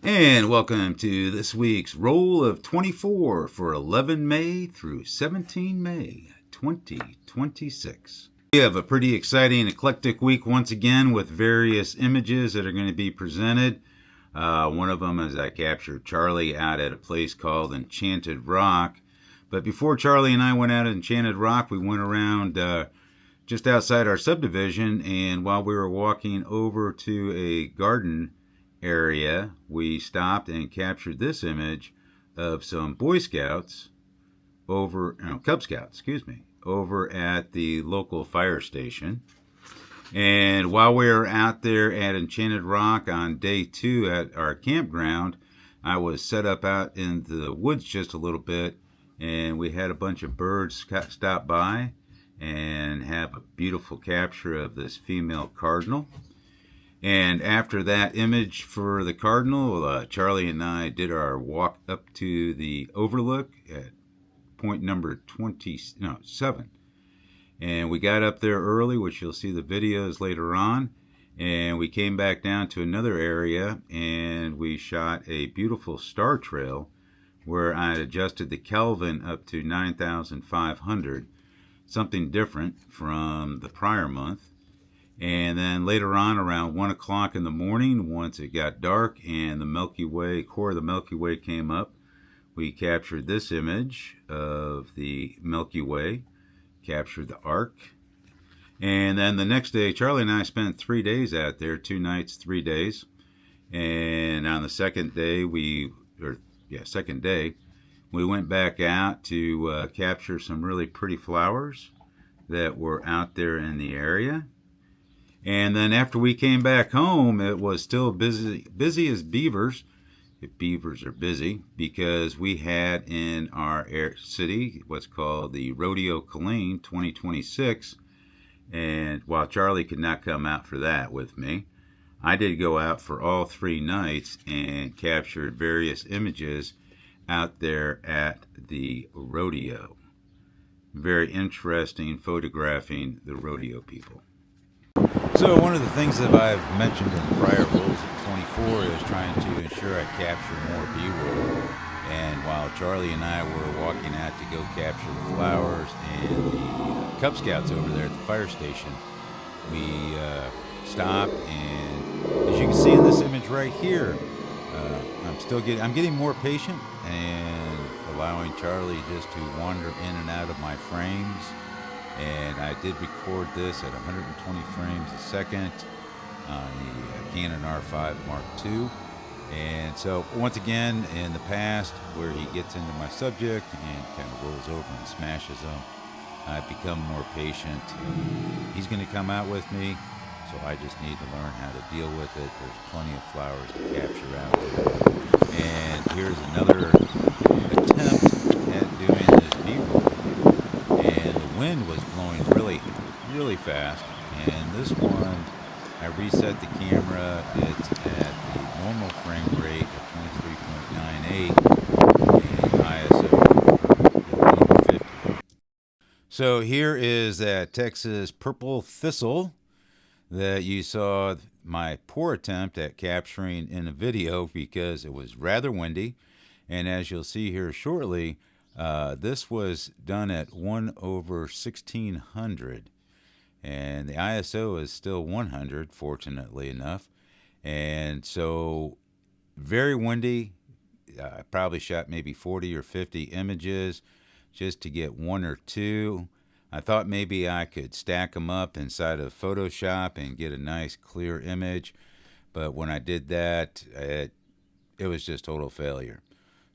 And welcome to this week's Roll of 24 for 11 May through 17 May 2026. We have a pretty exciting eclectic week once again with various images that are going to be presented. One of them is I captured Charlie out at a place called Enchanted Rock. But before Charlie and I went out at Enchanted Rock, we went around just outside our subdivision, and while we were walking over to a garden area, we stopped and captured this image of some Boy Scouts Cub Scouts, over at the local fire station. And while we were out there at Enchanted Rock on day 2 at our campground, I was set up out in the woods just a little bit, and we had a bunch of birds stop by and have a beautiful capture of this female cardinal. And after that image for the cardinal, Charlie and I did our walk up to the overlook at point number 7. And we got up there early, which you'll see the videos later on. And we came back down to another area and we shot a beautiful star trail where I adjusted the Kelvin up to 9,500, something different from the prior month. And then later on, around 1 o'clock in the morning, once it got dark and the Milky Way, core of the Milky Way came up, we captured this image of the Milky Way, captured the arc. And then the next day, Charlie and I spent 3 days out there, 2 nights, 3 days. And on the second day, we went back out to capture some really pretty flowers that were out there in the area. And then after we came back home, it was still busy as beavers. If beavers are busy, because we had in our city what's called the Rodeo Killeen 2026. And while Charlie could not come out for that with me, I did go out for all 3 nights and captured various images out there at the rodeo. Very interesting photographing the rodeo people. So one of the things that I've mentioned in prior Rolls of 24 is trying to ensure I capture more B-roll. And while Charlie and I were walking out to go capture the flowers and the Cub Scouts over there at the fire station, we stopped, and as you can see in this image right here, I'm getting more patient and allowing Charlie just to wander in and out of my frames. And I did record this at 120 frames a second on the Canon R5 Mark II. And so once again, in the past, where he gets into my subject and kind of rolls over and smashes them, I've become more patient. He's going to come out with me, so I just need to learn how to deal with it. There's plenty of flowers to capture out there. And here's another attempt at doing this B-roll. And the wind was blowing really, really fast. And this one, I reset the camera. It's at the normal frame rate of 23.98 and ISO 50. So here is that Texas purple thistle that you saw my poor attempt at capturing in a video because it was rather windy. And as you'll see here shortly, this was done at 1/1600, and the ISO is still 100, fortunately enough. And so very windy. I probably shot maybe 40 or 50 images just to get 1 or 2. I thought maybe I could stack them up inside of Photoshop and get a nice clear image, but when I did that, it was just total failure.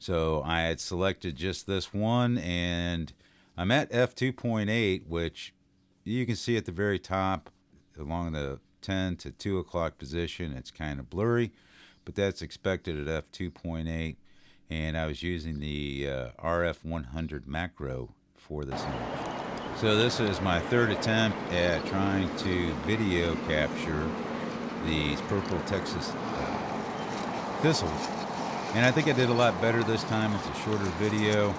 So I had selected just this one, and I'm at f2.8, which you can see at the very top along the 10 to 2 o'clock position. It's kind of blurry, but that's expected at f2.8. And I was using the RF100 macro for this image. So this is my third attempt at trying to video capture these purple Texas thistles. And I think I did a lot better this time. It's a shorter video,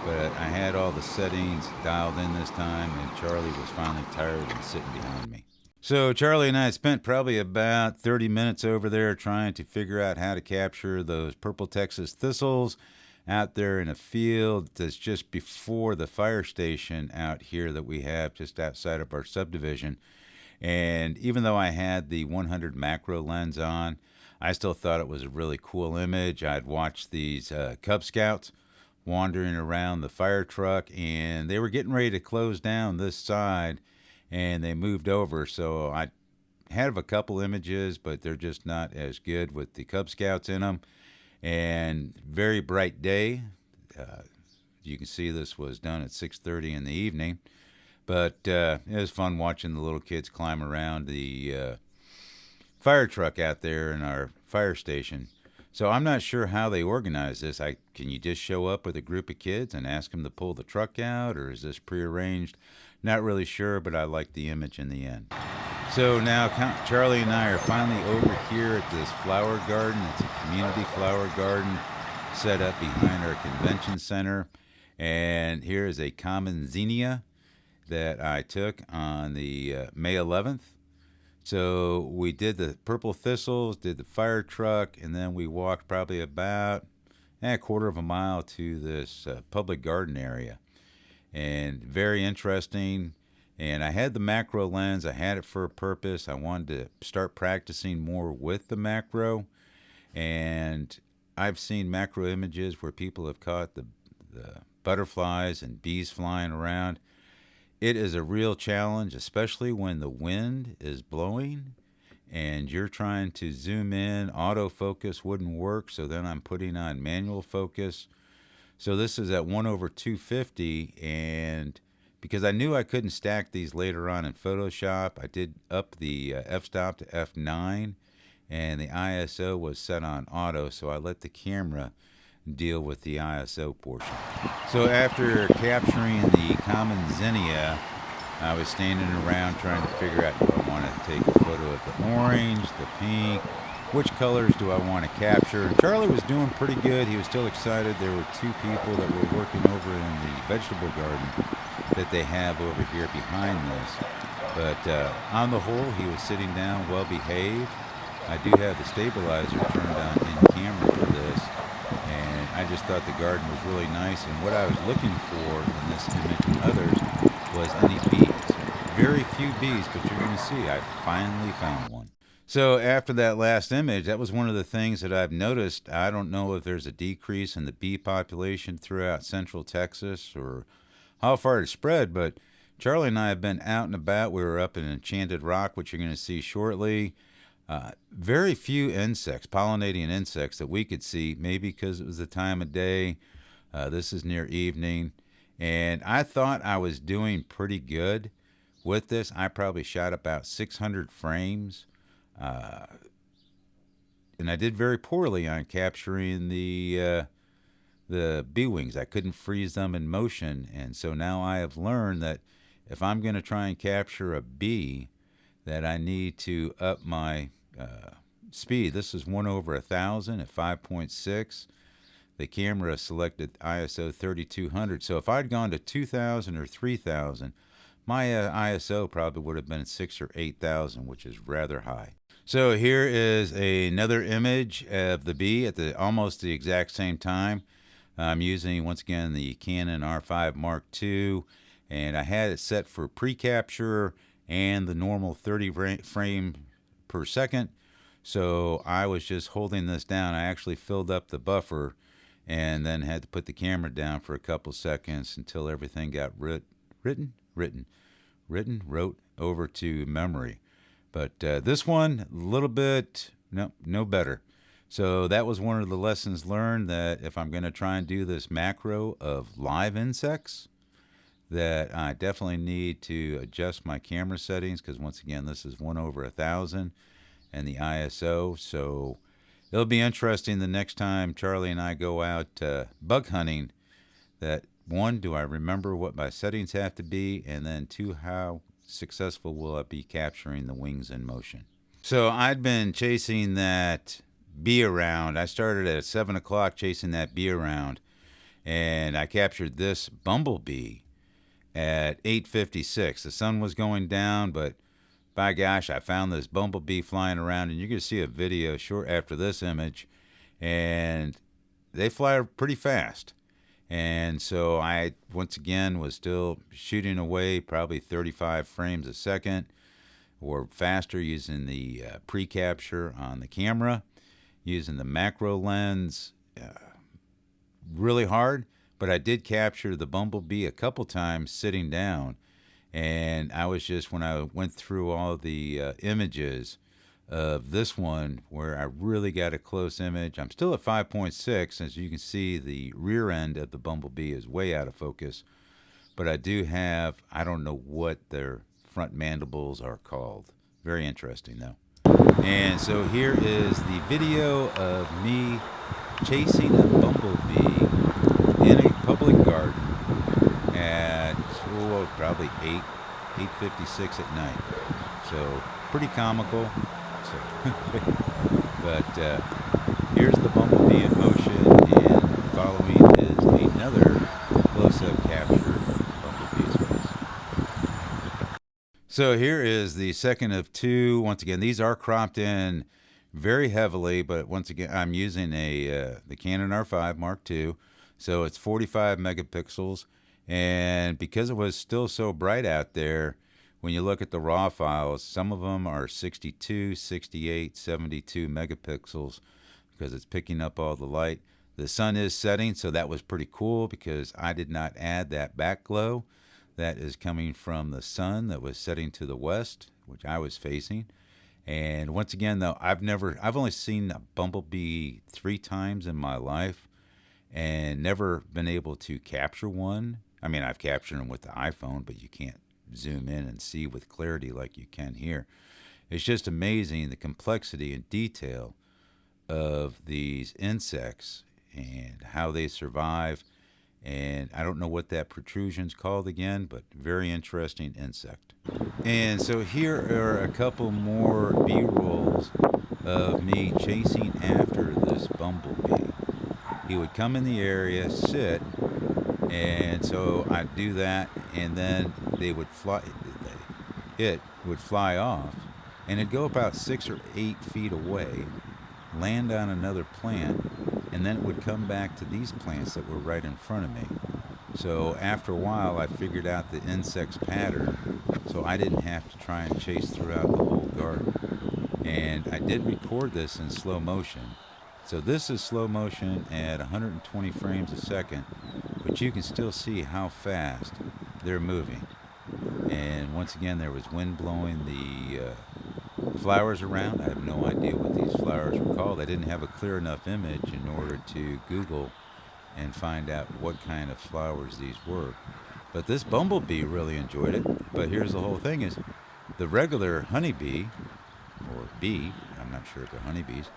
but I had all the settings dialed in this time, and Charlie was finally tired and sitting behind me. So Charlie and I spent probably about 30 minutes over there trying to figure out how to capture those purple Texas thistles out there in a field that's just before the fire station out here that we have just outside of our subdivision. And even though I had the 100 macro lens on, I still thought it was a really cool image. I'd watched these Cub Scouts wandering around the fire truck, and they were getting ready to close down this side, and they moved over. So I had a couple images, but they're just not as good with the Cub Scouts in them. And very bright day. You can see this was done at 6:30 in the evening. But it was fun watching the little kids climb around the fire truck out there in our fire station. So I'm not sure how they organize this. Can you just show up with a group of kids and ask them to pull the truck out, or is this prearranged? Not really sure, but I like the image in the end. So now Charlie and I are finally over here at this flower garden. It's a community flower garden set up behind our convention center. And here is a common zinnia that I took on the May 11th. So we did the purple thistles, did the fire truck, and then we walked probably about a quarter of a mile to this public garden area. And very interesting. And I had the macro lens. I had it for a purpose. I wanted to start practicing more with the macro. And I've seen macro images where people have caught the butterflies and bees flying around. It is a real challenge, especially when the wind is blowing and you're trying to zoom in. Autofocus wouldn't work, so then I'm putting on manual focus. So this is at 1/250, and because I knew I couldn't stack these later on in Photoshop, I did up the f-stop to f9, and the ISO was set on auto, so I let the camera deal with the ISO portion. So after capturing the common zinnia, I was standing around trying to figure out, do I want to take a photo of the orange, the pink, which colors do I want to capture? And Charlie was doing pretty good. He was still excited. There were two people that were working over in the vegetable garden that they have over here behind this. But on the whole, he was sitting down, well behaved. I do have the stabilizer turned on in camera for this, and I just thought the garden was really nice. And what I was looking for in this image and others was any bees. Very few bees, but you're going to see I finally found one. So after that last image, that was one of the things that I've noticed. I don't know if there's a decrease in the bee population throughout central Texas or how far it spread, but Charlie and I have been out and about. We were up in Enchanted Rock, which you're going to see shortly. Very few insects, pollinating insects that we could see, maybe because it was the time of day. This is near evening. And I thought I was doing pretty good with this. I probably shot about 600 frames. And I did very poorly on capturing the bee wings. I couldn't freeze them in motion. And so now I have learned that if I'm going to try and capture a bee, that I need to up my speed. This is 1/1000 at 5.6. The camera selected ISO 3200. So if I'd gone to 2000 or 3000, my ISO probably would have been 6 or 8000, which is rather high. So here is another image of the bee at almost the exact same time. I'm using, once again, the Canon R5 Mark II, and I had it set for pre-capture and the normal 30 frame per second. So I was just holding this down. I actually filled up the buffer and then had to put the camera down for a couple seconds until everything got wrote over to memory. But this one, a little bit, no better. So that was one of the lessons learned, that if I'm going to try and do this macro of live insects, that I definitely need to adjust my camera settings, because once again, this is 1/1000 and the ISO. So it'll be interesting the next time Charlie and I go out bug hunting, that one, do I remember what my settings have to be, and then two, how successful will I be capturing the wings in motion. So I'd been chasing that bee around. I started at 7 o'clock chasing that bee around, and I captured this bumblebee at 8:56. The sun was going down, but by gosh, I found this bumblebee flying around, and you're going to see a video short after this image, and they fly pretty fast. And so I, once again, was still shooting away probably 35 frames a second or faster using the pre-capture on the camera, using the macro lens really hard. But I did capture the bumblebee a couple times sitting down. And I was just, when I went through all the images of this one where I really got a close image. I'm still at 5.6. As you can see, the rear end of the bumblebee is way out of focus. But I do have, I don't know what their front mandibles are called. Very interesting, though. And so here is the video of me chasing a bumblebee in a public garden at probably 8:56 at night. So pretty comical. But here's the bumblebee in motion, and following is another close-up capture of bumblebee's face. So here is the second of two. Once again, these are cropped in very heavily, but once again, I'm using the Canon R5 Mark II, so it's 45 megapixels, and because it was still so bright out there, when you look at the raw files, some of them are 62, 68, 72 megapixels because it's picking up all the light. The sun is setting, so that was pretty cool because I did not add that back glow. That is coming from the sun that was setting to the west, which I was facing. And once again, though, I've only seen a bumblebee 3 times in my life and never been able to capture one. I mean, I've captured them with the iPhone, but you can't zoom in and see with clarity like you can here. It's just amazing the complexity and detail of these insects and how they survive. And I don't know what that protrusion's called again, but very interesting insect. And so here are a couple more B-rolls of me chasing after this bumblebee. He would come in the area, sit, and so I'd do that, and then they would fly. It would fly off, and it'd go about 6 or 8 feet away, land on another plant, and then it would come back to these plants that were right in front of me. So after a while, I figured out the insect's pattern, so I didn't have to try and chase throughout the whole garden. And I did record this in slow motion. So this is slow motion at 120 frames a second, but you can still see how fast they're moving. And once again, there was wind blowing the flowers around. I have no idea what these flowers were called. I didn't have a clear enough image in order to Google and find out what kind of flowers these were. But this bumblebee really enjoyed it. But here's the whole thing is the regular honeybee, or bee, I'm not sure if they're honeybees,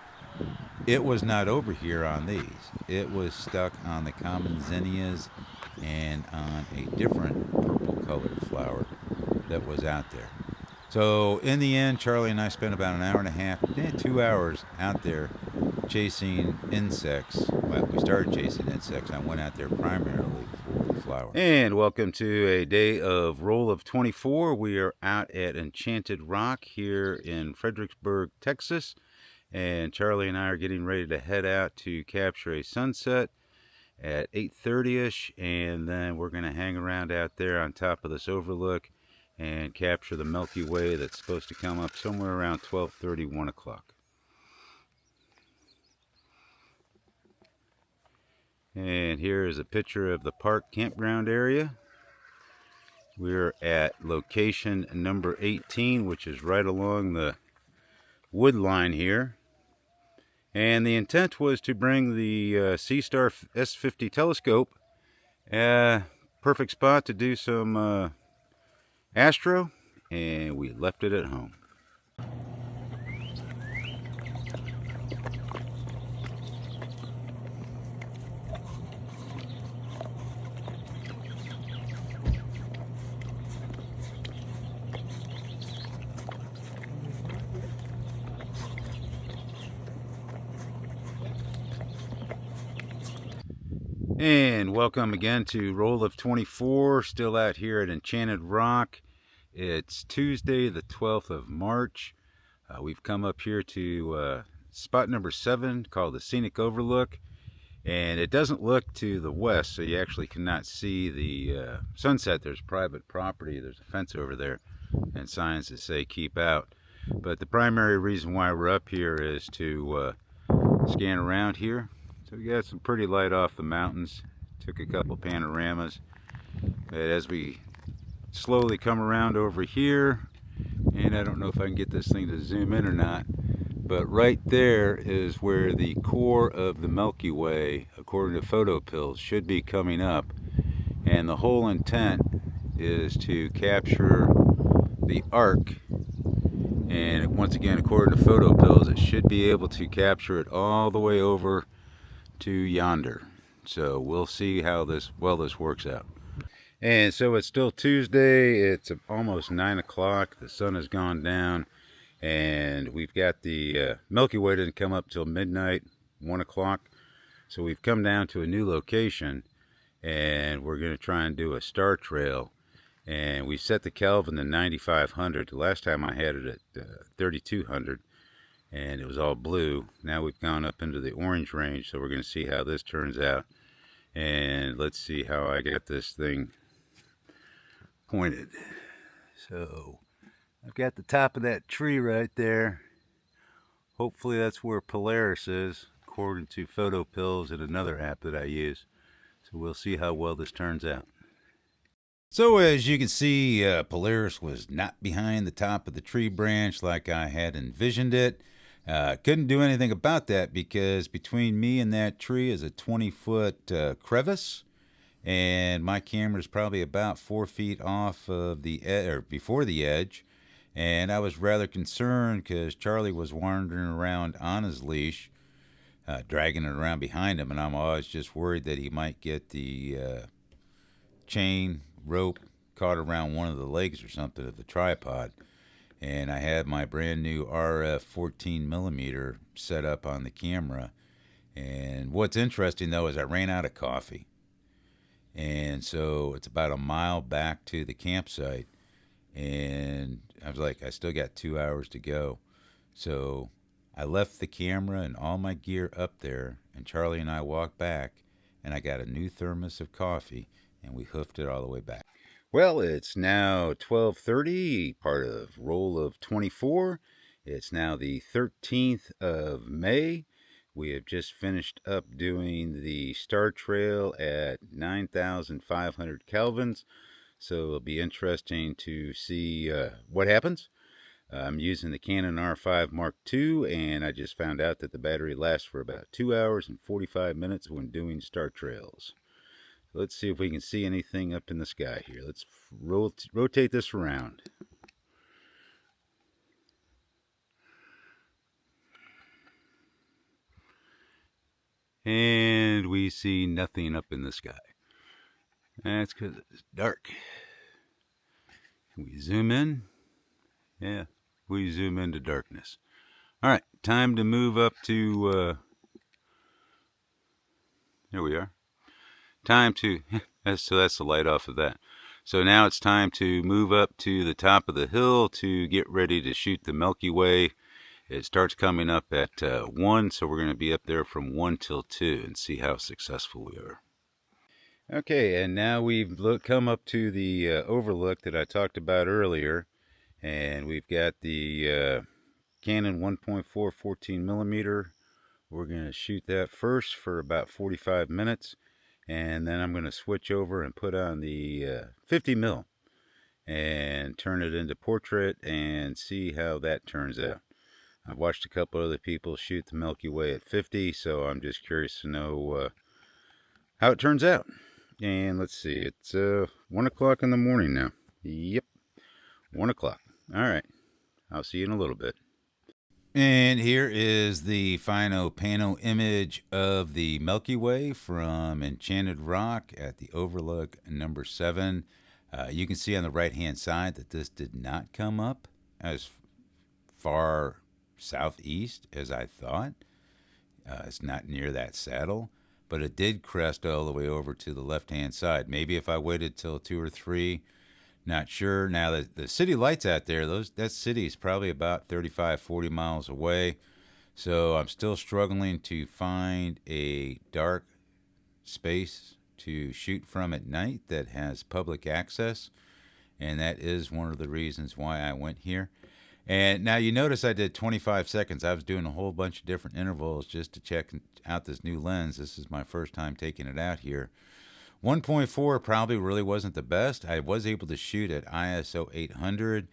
it was not over here on these. It was stuck on the common zinnias and on a different purple colored flower that was out there. So in the end, Charlie and I spent about an hour and a half, 2 hours out there chasing insects. Well, we started chasing insects. I went out there primarily for the flowers. And welcome to a day of Roll of 24. We are out at Enchanted Rock here in Fredericksburg, Texas. And Charlie and I are getting ready to head out to capture a sunset at 8:30ish, and then we're going to hang around out there on top of this overlook and capture the Milky Way that's supposed to come up somewhere around 12:30, 1 o'clock. And here is a picture of the park campground area. We're at location number 18, which is right along the wood line here. And the intent was to bring the C-Star S50 telescope. Perfect spot to do some astro, and we left it at home. And welcome again to Roll of 24, still out here at Enchanted Rock. It's Tuesday, the 12th of March. We've come up here to spot number 7 called the Scenic Overlook. And it doesn't look to the west, so you actually cannot see the sunset. There's private property. There's a fence over there and signs that say keep out. But the primary reason why we're up here is to scan around here. So we got some pretty light off the mountains. Took a couple panoramas. But as we slowly come around over here, and I don't know if I can get this thing to zoom in or not, but right there is where the core of the Milky Way, according to photo pills, should be coming up. And the whole intent is to capture the arc. And once again, according to photo pills, it should be able to capture it all the way over to yonder. So we'll see how this works out. And so it's still Tuesday. It's almost 9 o'clock. The sun has gone down. And we've got the Milky Way didn't come up till midnight, 1 o'clock. So we've come down to a new location, and we're going to try and do a star trail. And we set the Kelvin to 9,500. The last time I had it at 3,200, and it was all blue. Now we've gone up into the orange range, so we're going to see how this turns out. And let's see how I get this thing pointed. So I've got the top of that tree right there. Hopefully that's where Polaris is, according to photo pills and another app that I use. So we'll see how well this turns out. So as you can see, Polaris was not behind the top of the tree branch like I had envisioned it. Couldn't do anything about that because between me and that tree is a 20-foot crevice. And my camera is probably about 4 feet off of the edge, or before the edge. And I was rather concerned because Charlie was wandering around on his leash, dragging it around behind him. And I'm always just worried that he might get the chain rope caught around one of the legs or something of the tripod. And I had my brand new RF 14 millimeter set up on the camera. And what's interesting though is I ran out of coffee. And so it's about a mile back to the campsite. And I was like, I still got 2 hours to go. So I left the camera and all my gear up there, and Charlie and I walked back, and I got a new thermos of coffee, and we hoofed it all the way back. Well, it's now 12:30, part of roll of 24. It's now the 13th of May. We have just finished up doing the Star Trail at 9,500 kelvins. So it'll be interesting to see what happens. I'm using the Canon R5 Mark II, and I just found out that the battery lasts for about 2 hours and 45 minutes when doing star trails. Let's see if we can see anything up in the sky here. Let's rotate this around. And we see nothing up in the sky. That's because it's dark. Can we zoom in? Yeah, we zoom into darkness. All right, time to move up to, there we are. Time to, so that's the light off of that. So now it's time to move up to the top of the hill to get ready to shoot the Milky Way. It starts coming up at 1, so we're going to be up there from 1 till 2 and see how successful we are. Okay, and now we've come up to the overlook that I talked about earlier, and we've got the Canon 1.4 14 millimeter. We're going to shoot that first for about 45 minutes, and then I'm going to switch over and put on the 50 mil and turn it into portrait and see how that turns out. I've watched a couple other people shoot the Milky Way at 50, so I'm just curious to know how it turns out. And let's see, it's 1 o'clock in the morning now. Yep, 1 o'clock. All right, I'll see you in a little bit. And here is the final pano image of the Milky Way from Enchanted Rock at the overlook number 7. You can see on the right-hand side that this did not come up as far southeast as I thought. It's not near that saddle, but it did crest all the way over to the left-hand side. Maybe if I waited till 2 or 3 Not sure. Now, the city lights out there, that city is probably about 35, 40 miles away. So I'm still struggling to find a dark space to shoot from at night that has public access. And that is one of the reasons why I went here. And now you notice I did 25 seconds. I was doing a whole bunch of different intervals just to check out this new lens. This is my first time taking it out here. 1.4 probably really wasn't the best. I was able to shoot at ISO 800,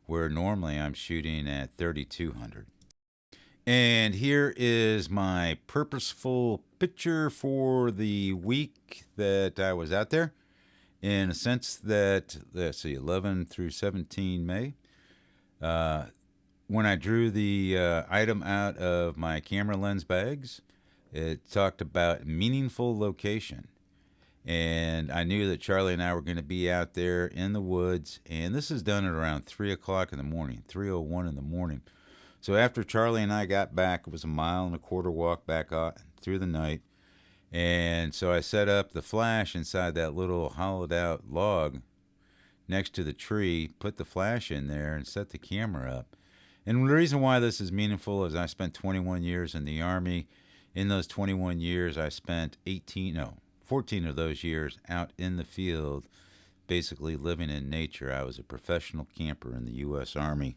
where normally I'm shooting at 3200. And here is my purposeful picture for the week that I was out there. In a sense that, let's see, 11 through 17 May. When I drew the item out of my camera lens bags, it talked about meaningful location. And I knew that Charlie and I were going to be out there in the woods. And this is done at around 3 o'clock in the morning, 3:01 in the morning. So after Charlie and I got back, it was a 1.25 mile walk back out through the night. And so I set up the flash inside that little hollowed out log next to the tree, put the flash in there, and set the camera up. And the reason why this is meaningful is I spent 21 years in the Army. In those 21 years, I spent 14 of those years out in the field, basically living in nature. I was a professional camper in the U.S. Army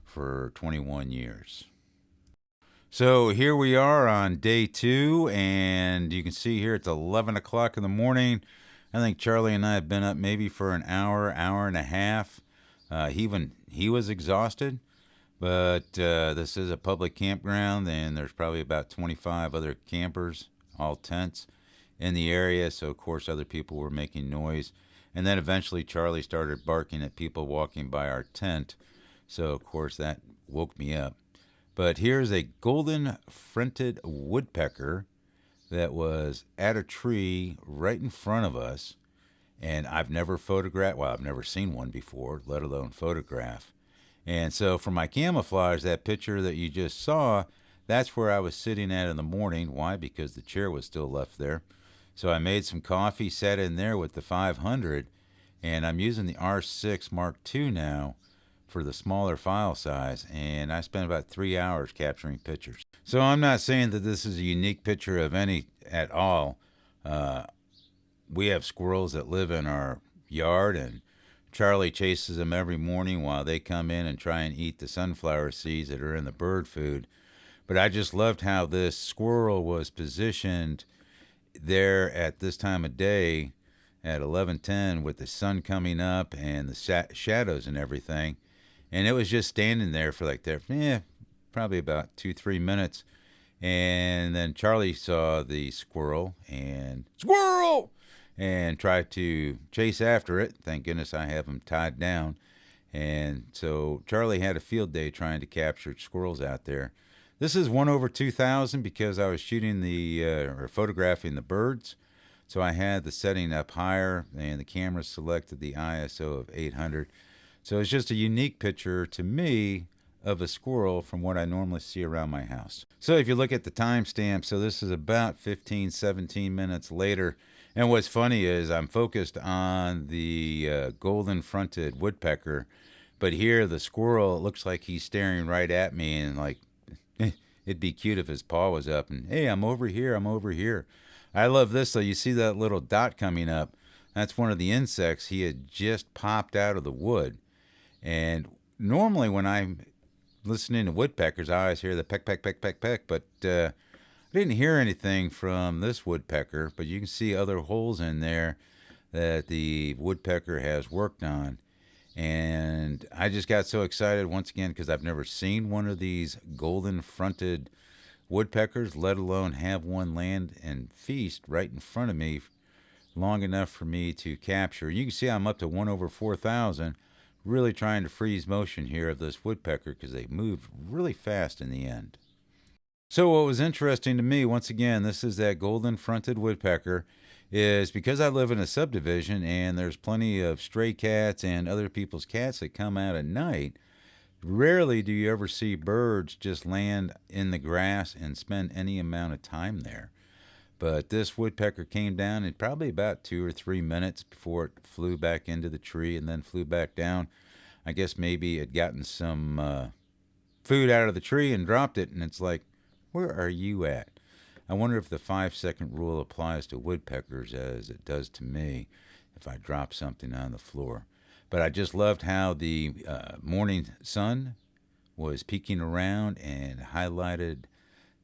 for 21 years. So here we are on day 2, and you can see here it's 11 o'clock in the morning. I think Charlie and I have been up maybe for an hour, hour and a half. He was exhausted, but this is a public campground, and there's probably about 25 other campers, all tents, in the area. So, of course, other people were making noise. And then eventually Charlie started barking at people walking by our tent. So, of course, that woke me up. But here's a golden fronted woodpecker that was at a tree right in front of us. And I've never seen one before, let alone photograph. And so for my camouflage, that picture that you just saw, that's where I was sitting at in the morning. Why? Because the chair was still left there. So I made some coffee, sat in there with the 500, and I'm using the R6 Mark II now for the smaller file size, and I spent about 3 hours capturing pictures. So I'm not saying that this is a unique picture of any at all. We have squirrels that live in our yard, and Charlie chases them every morning while they come in and try and eat the sunflower seeds that are in the bird food. But I just loved how this squirrel was positioned there at this time of day at 11:10 with the sun coming up and the shadows and everything. And it was just standing there for probably about 2-3 minutes. And then Charlie saw the squirrel and tried to chase after it. Thank goodness I have him tied down. And so Charlie had a field day trying to capture squirrels out there. This is 1/2000 because I was shooting or photographing the birds. So I had the setting up higher, and the camera selected the ISO of 800. So it's just a unique picture to me of a squirrel from what I normally see around my house. So if you look at the timestamp, so this is about 15, 17 minutes later. And what's funny is I'm focused on the golden fronted woodpecker, but here the squirrel, it looks like he's staring right at me, and like, it'd be cute if his paw was up and, hey, I'm over here, I'm over here. I love this though. You see that little dot coming up? That's one of the insects. He had just popped out of the wood. And normally when I'm listening to woodpeckers, I always hear the peck, peck, peck, peck, peck. But I didn't hear anything from this woodpecker. But you can see other holes in there that the woodpecker has worked on. And I just got so excited once again because I've never seen one of these golden fronted woodpeckers, let alone have one land and feast right in front of me long enough for me to capture. You can see I'm up to 1/4000, really trying to freeze motion here of this woodpecker because they moved really fast in the end. So what was interesting to me, once again, this is that golden fronted woodpecker, is because I live in a subdivision and there's plenty of stray cats and other people's cats that come out at night. Rarely do you ever see birds just land in the grass and spend any amount of time there. But this woodpecker came down in probably about 2 or 3 minutes before it flew back into the tree and then flew back down. I guess maybe it had gotten some food out of the tree and dropped it, and it's like, where are you at? I wonder if the 5-second rule applies to woodpeckers as it does to me if I drop something on the floor. But I just loved how the morning sun was peeking around and highlighted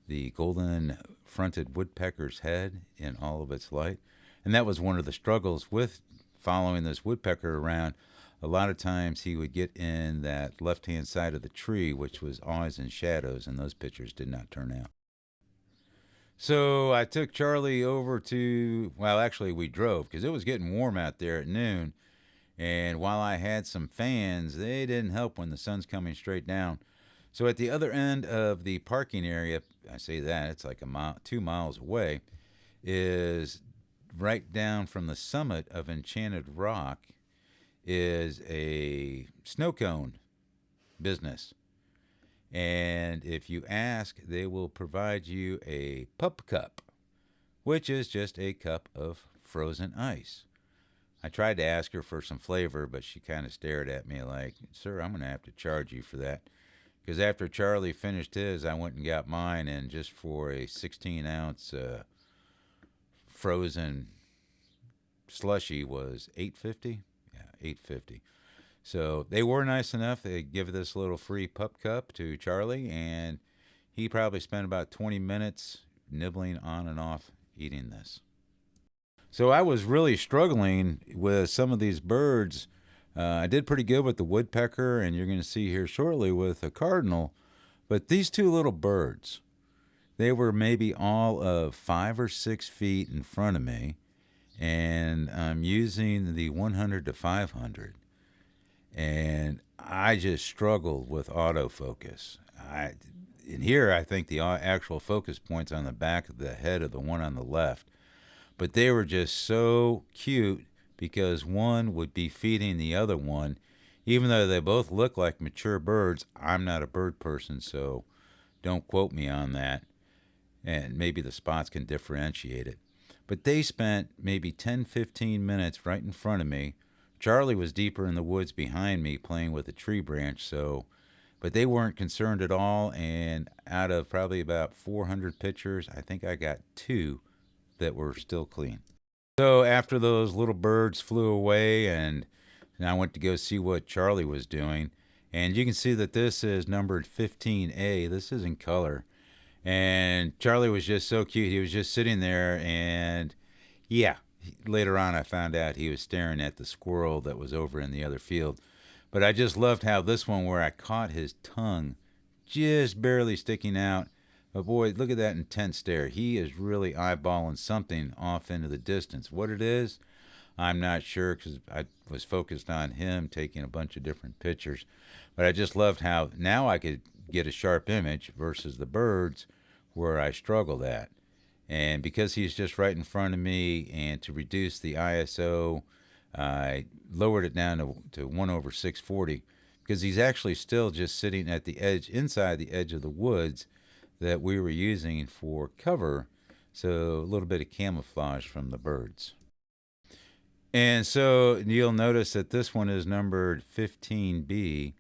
the golden fronted woodpecker's head in all of its light. And that was one of the struggles with following this woodpecker around. A lot of times he would get in that left-hand side of the tree, which was always in shadows, and those pictures did not turn out. So I took Charlie over to, well, actually we drove because it was getting warm out there at noon. And while I had some fans, they didn't help when the sun's coming straight down. So at the other end of the parking area, I say that, it's like 2 miles away, is right down from the summit of Enchanted Rock is a snow cone business. And if you ask, they will provide you a pup cup, which is just a cup of frozen ice. I tried to ask her for some flavor, but she kind of stared at me like, sir, I'm going to have to charge you for that. Because after Charlie finished his, I went and got mine, and just for a 16-ounce frozen slushy was $8.50. Yeah, $8.50. So they were nice enough. They give this little free pup cup to Charlie, and he probably spent about 20 minutes nibbling on and off eating this. So I was really struggling with some of these birds. I did pretty good with the woodpecker, and you're going to see here shortly with a cardinal. But these two little birds, they were maybe all of 5 or 6 feet in front of me, and I'm using the 100 to 500. And I just struggled with autofocus. In here, I think the actual focus point's on the back of the head of the one on the left. But they were just so cute because one would be feeding the other one. Even though they both look like mature birds, I'm not a bird person, so don't quote me on that. And maybe the spots can differentiate it. But they spent maybe 10, 15 minutes right in front of me. Charlie was deeper in the woods behind me playing with a tree branch, but they weren't concerned at all. And out of probably about 400 pictures, I think I got 2 that were still clean. So after those little birds flew away, and I went to go see what Charlie was doing. And you can see that this is numbered 15A. This is in color. And Charlie was just so cute. He was just sitting there, and yeah, later on I found out he was staring at the squirrel that was over in the other field. But I just loved how this one, where I caught his tongue just barely sticking out. But boy, look at that intense stare. He is really eyeballing something off into the distance. What it is, I'm not sure, because I was focused on him taking a bunch of different pictures. But I just loved how now I could get a sharp image versus the birds where I struggled at. And because he's just right in front of me, and to reduce the ISO, I lowered it down to 1/640, because he's actually still just sitting at the edge, inside the edge of the woods that we were using for cover, so a little bit of camouflage from the birds. And so you'll notice that this one is numbered 15B.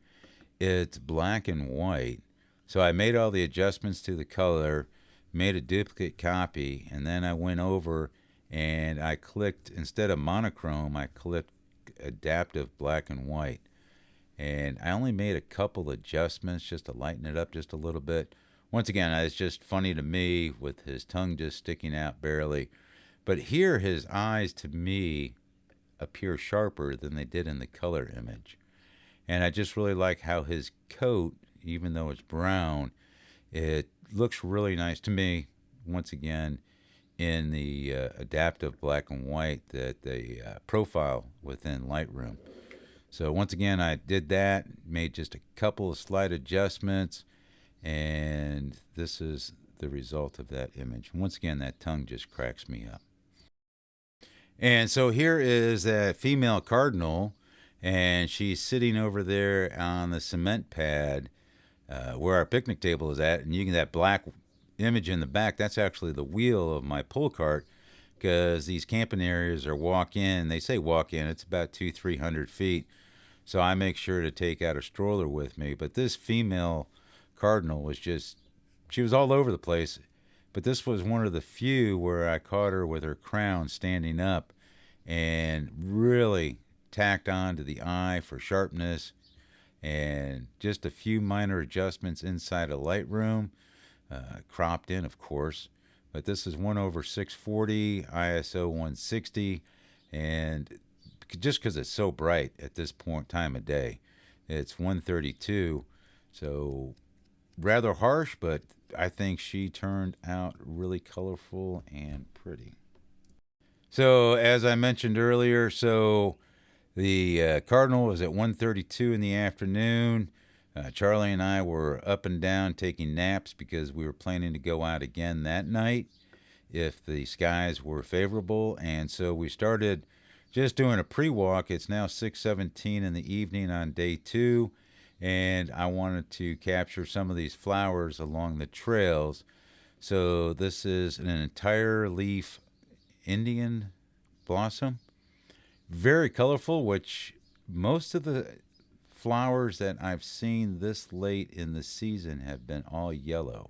It's black and white. So I made all the adjustments to the color, made a duplicate copy, and then I went over and I clicked, instead of monochrome, I clicked adaptive black and white. And I only made a couple adjustments just to lighten it up just a little bit. Once again, it's just funny to me with his tongue just sticking out barely. But here his eyes, to me, appear sharper than they did in the color image. And I just really like how his coat, even though it's brown, it looks really nice to me, once again, in the adaptive black and white that they profile within Lightroom. So once again, I did that, made just a couple of slight adjustments, and this is the result of that image. Once again, that tongue just cracks me up. And so here is a female cardinal, and she's sitting over there on the cement pad where our picnic table is at, and you can, that black image in the back, that's actually the wheel of my pull cart, because these camping areas are walk in. They say walk in. It's about 200-300 feet. So I make sure to take out a stroller with me. But this female cardinal was just, she was all over the place. But this was one of the few where I caught her with her crown standing up and really tacked on to the eye for sharpness, and just a few minor adjustments inside a Lightroom, cropped in, of course. But this is 1/640, ISO 160, and just because it's so bright at this time of day, it's 132, so rather harsh, but I think she turned out really colorful and pretty. So as I mentioned earlier, so the Cardinal was at 1:32 in the afternoon. Charlie and I were up and down taking naps because we were planning to go out again that night if the skies were favorable. And so we started just doing a pre-walk. It's now 6:17 in the evening on day 2. And I wanted to capture some of these flowers along the trails. So this is an entire leaf Indian blossom. Very colorful, which most of the flowers that I've seen this late in the season have been all yellow.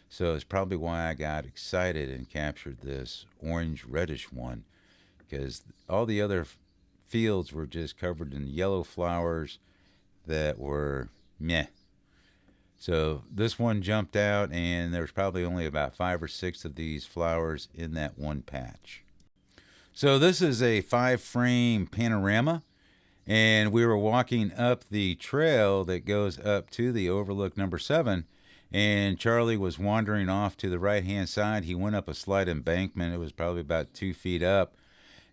So it's probably why I got excited and captured this orange reddish one, because all the other fields were just covered in yellow flowers that were meh. So this one jumped out, and there's probably only about 5 or 6 of these flowers in that one patch. So this is a 5-frame panorama, and we were walking up the trail that goes up to the overlook number 7, and Charlie was wandering off to the right-hand side. He went up a slight embankment. It was probably about 2 feet up,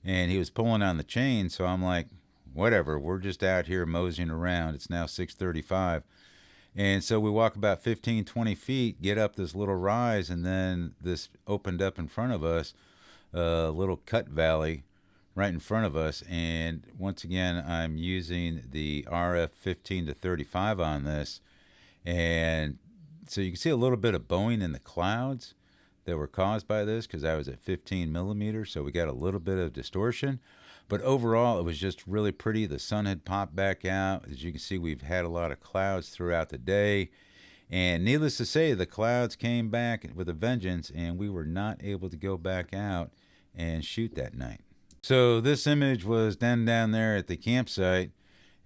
and he was pulling on the chain, so I'm like, whatever, we're just out here moseying around. It's now 6:35. And so we walk about 15, 20 feet, get up this little rise, and then this opened up in front of us, a little cut valley right in front of us. And once again, I'm using the RF 15 to 35 on this. And so you can see a little bit of bowing in the clouds that were caused by this, because I was at 15 millimeters, so we got a little bit of distortion. But overall, it was just really pretty. The sun had popped back out. As you can see, we've had a lot of clouds throughout the day. And needless to say, the clouds came back with a vengeance, and we were not able to go back out and shoot that night. So this image was done down there at the campsite.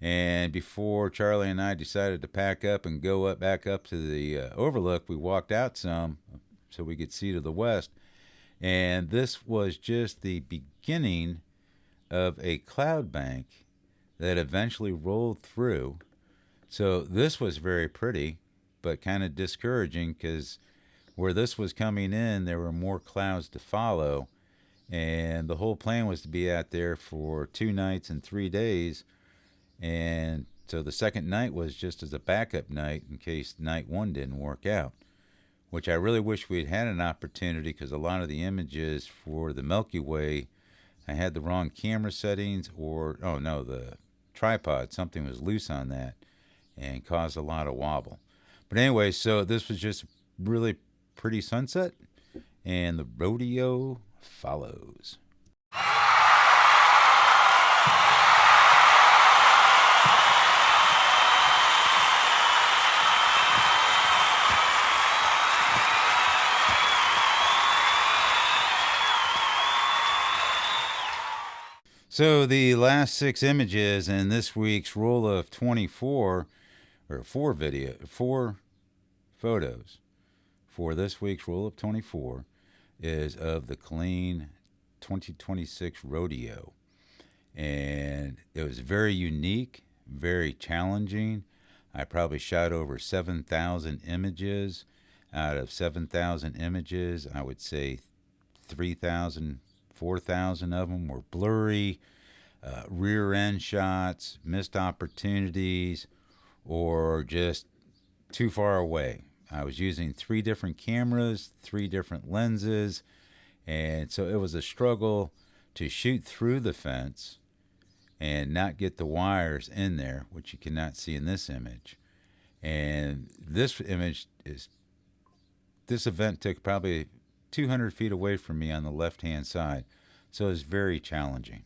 And before Charlie and I decided to pack up and go back up to the overlook, we walked out some so we could see to the west. And this was just the beginning of a cloud bank that eventually rolled through. So this was very pretty, but kind of discouraging, because where this was coming in, there were more clouds to follow. And the whole plan was to be out there for 2 nights and 3 days. And so the second night was just as a backup night in case night 1 didn't work out, which I really wish we'd had an opportunity, because a lot of the images for the Milky Way, I had the wrong camera settings, or, oh no, the tripod, something was loose on that and caused a lot of wobble. But anyway, so this was just really pretty sunset, and the rodeo follows. So the last 6 images in this week's roll of 24, or 4 photos for this week's roll of 24, is of the Killeen 2026 Rodeo. And it was very unique, very challenging. I probably shot over 7,000 images. Out of 7,000 images, I would say 3,000, 4,000 of them were blurry, rear end shots, missed opportunities, or just too far away. I was using 3 different cameras, 3 different lenses, and so it was a struggle to shoot through the fence and not get the wires in there, which you cannot see in this image. And this image is this event took probably 200 feet away from me on the left-hand side, so it's very challenging.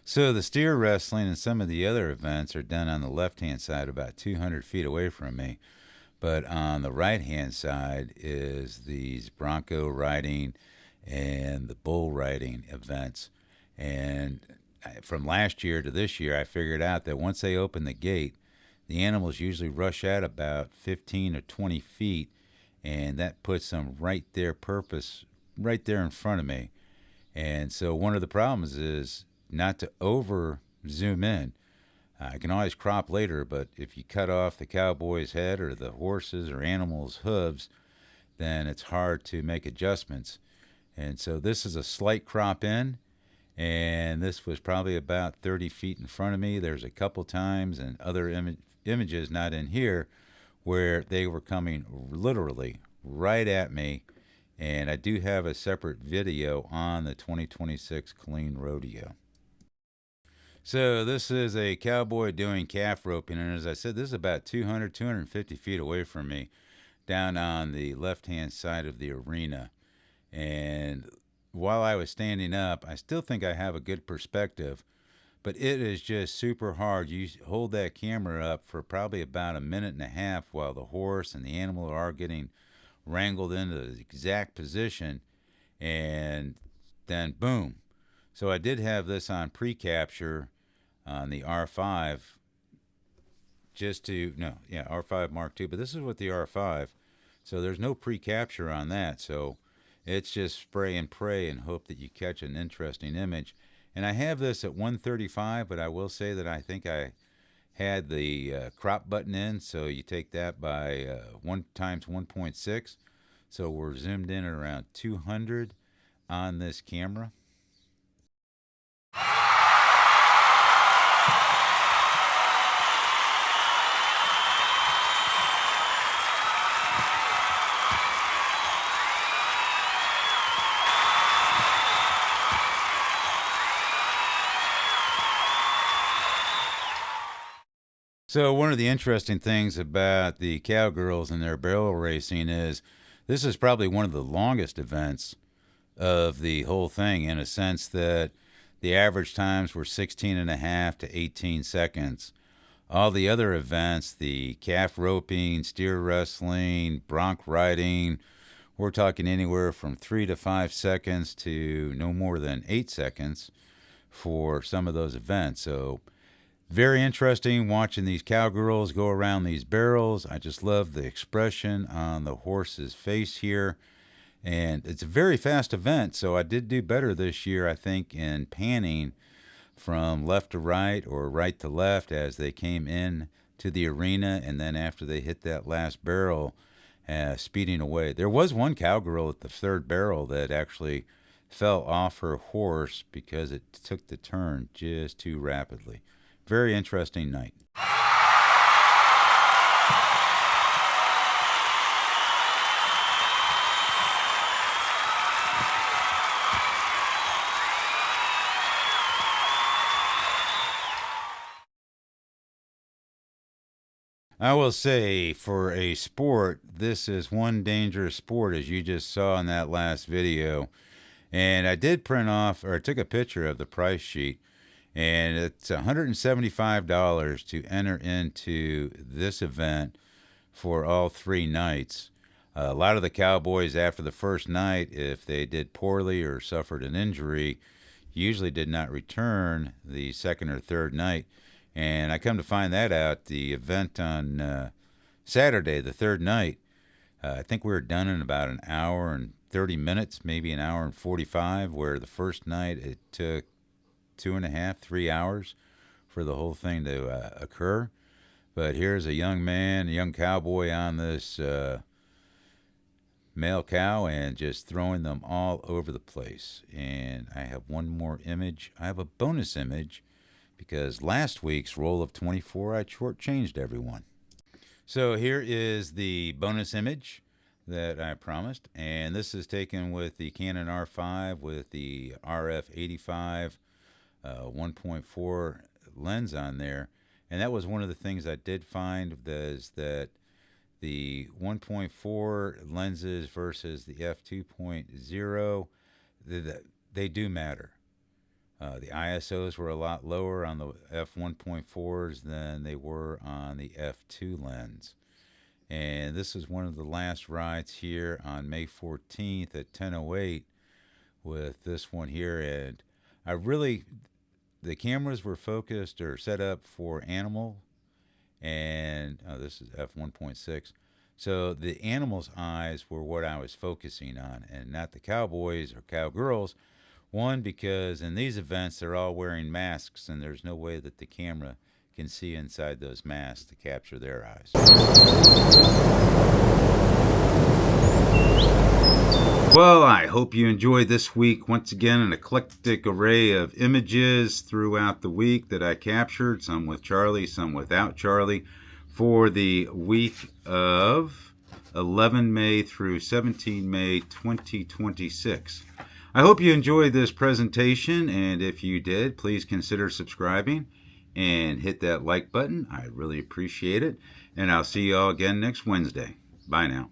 So the steer wrestling and some of the other events are done on the left-hand side about 200 feet away from me. But on the right-hand side is these bronco riding and the bull riding events. And from last year to this year, I figured out that once they open the gate, the animals usually rush out about 15 or 20 feet, and that puts them right there in front of me. And so one of the problems is not to over zoom in. I can always crop later, but if you cut off the cowboy's head or the horses or animals' hooves, then it's hard to make adjustments. And so this is a slight crop in, and this was probably about 30 feet in front of me. There's a couple times and other images not in here where they were coming literally right at me. And I do have a separate video on the 2026 Killeen Rodeo. So this is a cowboy doing calf roping, and as I said, this is about 250 feet away from me, down on the left-hand side of the arena. And while I was standing up, I still think I have a good perspective, but it is just super hard. You hold that camera up for probably about a minute and a half while the horse and the animal are getting wrangled into the exact position, and then boom. So I did have this on pre-capture on the R5 R5 Mark II, but this is with the R5, so there's no pre-capture on that, so it's just spray and pray and hope that you catch an interesting image. And I have this at 135, but I will say that I think I had the crop button in, so you take that by 1 times 1.6, so we're zoomed in at around 200 on this camera. So one of the interesting things about the Cowgirls and their barrel racing is this is probably one of the longest events of the whole thing, in a sense that the average times were 16 and a half to 18 seconds. All the other events, the calf roping, steer wrestling, bronc riding, we're talking anywhere from 3 to 5 seconds to no more than 8 seconds for some of those events. So very interesting watching these cowgirls go around these barrels. I just love the expression on the horse's face here. And it's a very fast event, so I did do better this year, I think, in panning from left to right or right to left as they came in to the arena, and then after they hit that last barrel, speeding away. There was one cowgirl at the third barrel that actually fell off her horse because it took the turn just too rapidly. Very interesting night. I will say, for a sport, this is one dangerous sport, as you just saw in that last video. And I did print off, or I took a picture of the price sheet, and it's $175 to enter into this event for all 3 nights. A lot of the cowboys, after the first night, if they did poorly or suffered an injury, usually did not return the second or third night. And I come to find that out, the event on Saturday, the third night, I think we were done in about an hour and 30 minutes, maybe an hour and 45, where the first night it took 2.5, 3 hours for the whole thing to occur. But here's a young man, a young cowboy on this male cow and just throwing them all over the place. And I have one more image. I have a bonus image because last week's roll of 24, I shortchanged everyone. So here is the bonus image. that I promised. And this is taken with the Canon R5 with the RF85 1.4 lens on there. And that was one of the things I did find, is that the 1.4 lenses versus the f2.0, they do matter. The ISOs were a lot lower on the f1.4s than they were on the f2 lens. And this is one of the last rides here on May 14th at 10:08 with this one here. And the cameras were focused or set up for animal, and this is f1.6. So the animal's eyes were what I was focusing on, and not the cowboys or cowgirls. One, because in these events they're all wearing masks, and there's no way that the camera can see inside those masks to capture their eyes. Well, I hope you enjoyed this week. Once again, an eclectic array of images throughout the week that I captured, some with Charlie, some without Charlie, for the week of 11 May through 17 May 2026. I hope you enjoyed this presentation, and if you did, please consider subscribing and hit that like button. I really appreciate it, and I'll see you all again next Wednesday. Bye now.